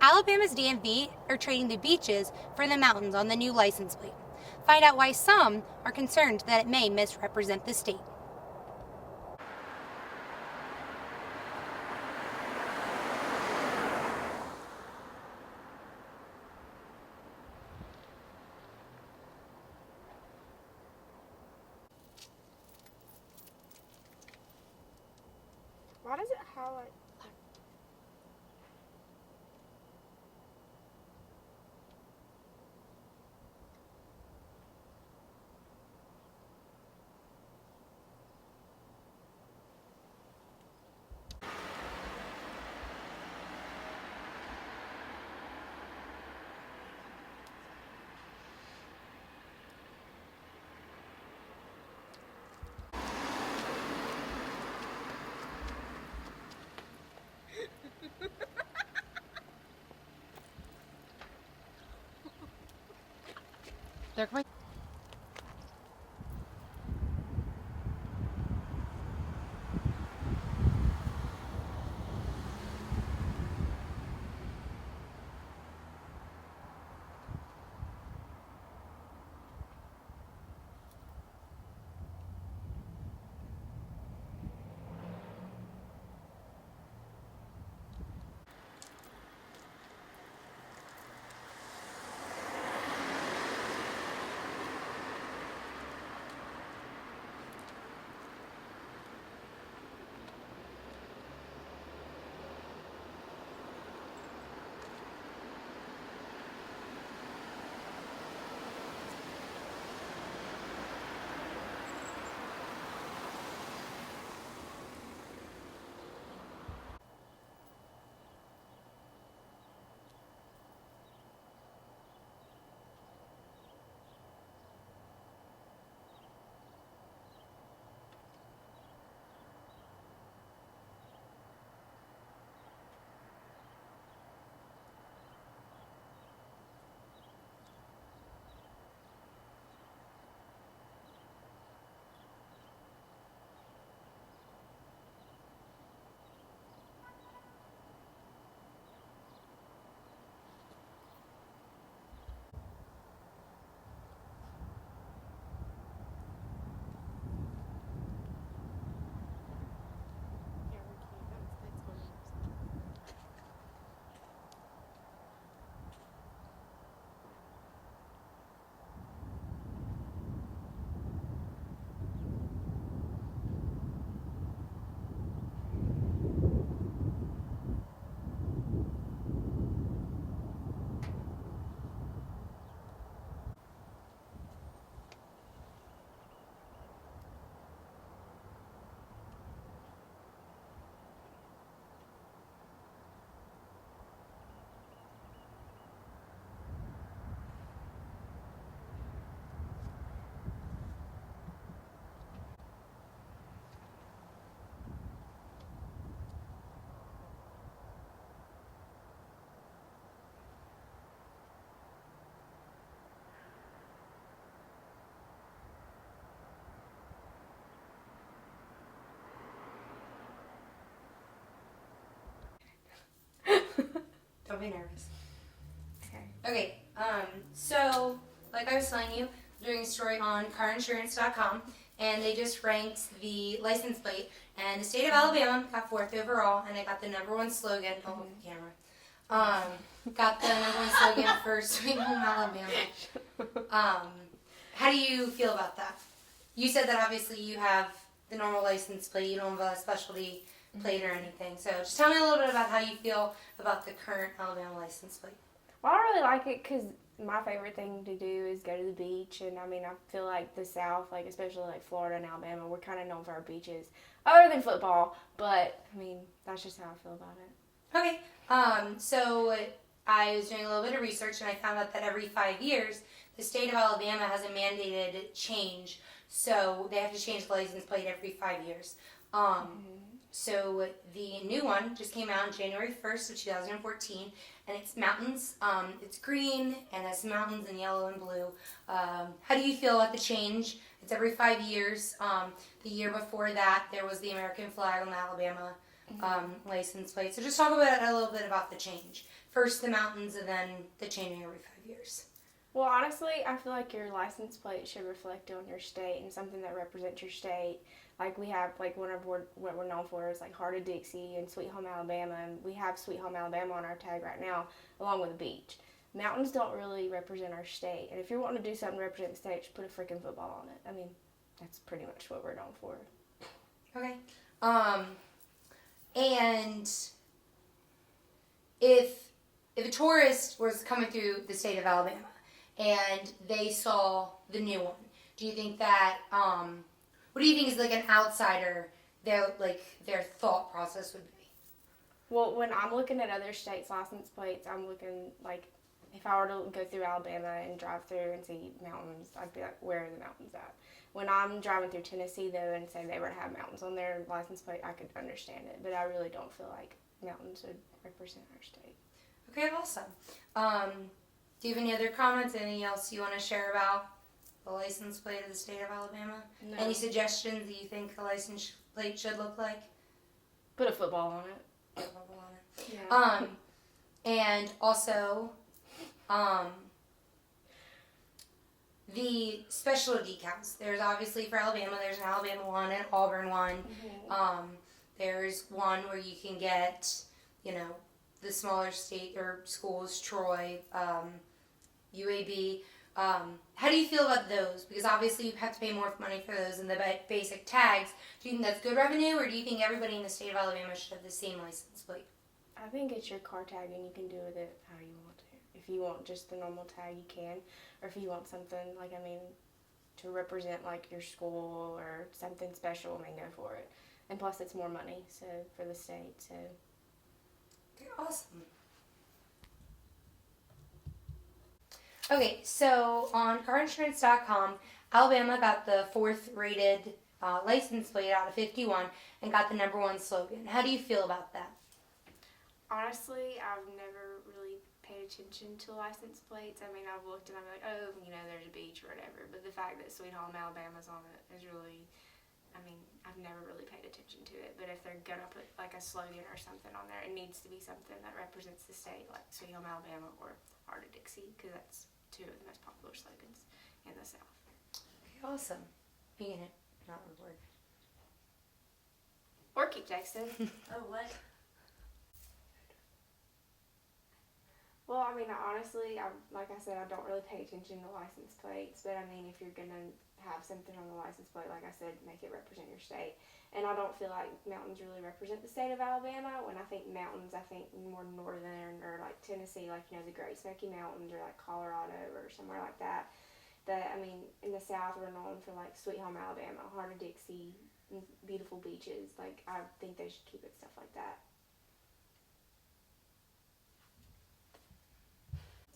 Alabama's DMV are trading the beaches for the mountains on the new license plate. Find out why some are concerned that it may misrepresent the state. Why does it highlight? They're coming. Yeah, we can't. That's one. Don't be nervous. Okay, so, like I was telling you, I'm doing a story on carinsurance.com, and they just ranked the license plate, and the state of Alabama got 4th overall, and they got the #1 slogan, oh, look at the camera, got the #1 slogan for Sweet Home Alabama. How do you feel about that? You said that obviously you have the normal license plate, you don't have a specialty plate or anything, so just tell me a little bit about how you feel about the current Alabama license plate. Well, I really like it because my favorite thing to do is go to the beach, and I mean, I feel like the South, like especially like Florida and Alabama, we're kind of known for our beaches, other than football. But I mean, that's just how I feel about it. Okay, so I was doing a little bit of research and I found out that every 5 years, the state of Alabama has a mandated change. So they have to change the license plate every 5 years. So the new one just came out on January 1st of 2014, and it's mountains. It's green and has mountains in yellow and blue. How do you feel about the change? It's every 5 years. The year before that, there was the American flag on the Alabama license plate. So just talk about a little bit about the change. First the mountains, and then the changing every 5 years. Well, honestly, I feel like your license plate should reflect on your state and something that represents your state. Like we have, like one of what we're known for is like Heart of Dixie and Sweet Home Alabama, and we have Sweet Home Alabama on our tag right now, along with a beach. Mountains don't really represent our state, and if you're wanting to do something to represent the state, just put a freaking football on it. I mean, that's pretty much what we're known for. Okay. And if a tourist was coming through the state of Alabama and they saw the new one, do you think that what do you think is like an outsider their thought process would be? Well, when I'm looking at other states' license plates, I'm looking like if I were to go through Alabama and drive through and see mountains, I'd be like, where are the mountains at? When I'm driving through Tennessee, though, and say they were to have mountains on their license plate, I could understand it. But I really don't feel like mountains would represent our state. Okay, awesome. Do you have any other comments? Anything else you want to share about the license plate of the state of Alabama? No. Any suggestions that you think a license plate should look like? Put a football on it. Put a football on it. Yeah. And also, the special decals. There's obviously for Alabama, there's an Alabama one and Auburn one. Mm-hmm. There's one where you can get, the smaller state or schools, Troy, UAB. How do you feel about those? Because obviously you have to pay more money for those than the basic tags. Do you think that's good revenue, or do you think everybody in the state of Alabama should have the same license plate? I think it's your car tag and you can do with it how you want to. If you want just the normal tag, you can. Or if you want something, to represent, like, your school or something special, go for it. And plus, it's more money for the state, so. Okay, awesome. Okay, so on carinsurance.com, Alabama got the 4th rated license plate out of 51 and got the #1 slogan. How do you feel about that? Honestly, I've never really paid attention to license plates. I've looked and I'm like, oh, there's a beach or whatever. But the fact that Sweet Home Alabama's on it is really, I've never really paid attention to it. But if they're going to put like a slogan or something on there, it needs to be something that represents the state, like Sweet Home Alabama or Heart of Dixie, because that's 2 of the most popular slogans in the South. Okay, awesome. You can not record. Or keep texting. Oh, what? Well, honestly, like I said, I don't really pay attention to license plates, but if you're going to have something on the license plate, like I said, make it represent your state. And I don't feel like mountains really represent the state of Alabama. When I think mountains, I think more northern or like Tennessee, like, the Great Smoky Mountains, or like Colorado or somewhere like that. In the South, we're known for like Sweet Home Alabama, Heart of Dixie, beautiful beaches. Like, I think they should keep it stuff like that.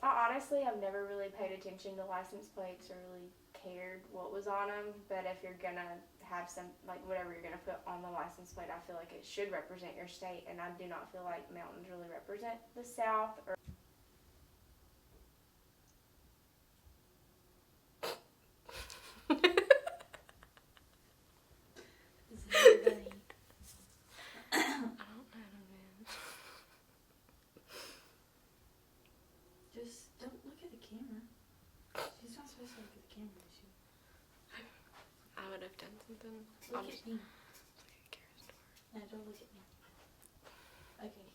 Honestly, I've never really paid attention to license plates or really cared what was on them. But if you're going to have whatever you're going to put on the license plate, I feel like it should represent your state. And I do not feel like mountains really represent the South. Is everybody? I don't know. Just don't look at the camera. She's not supposed to look at the camera, is she? I would have done something. Look at me. No, don't look at me. Okay.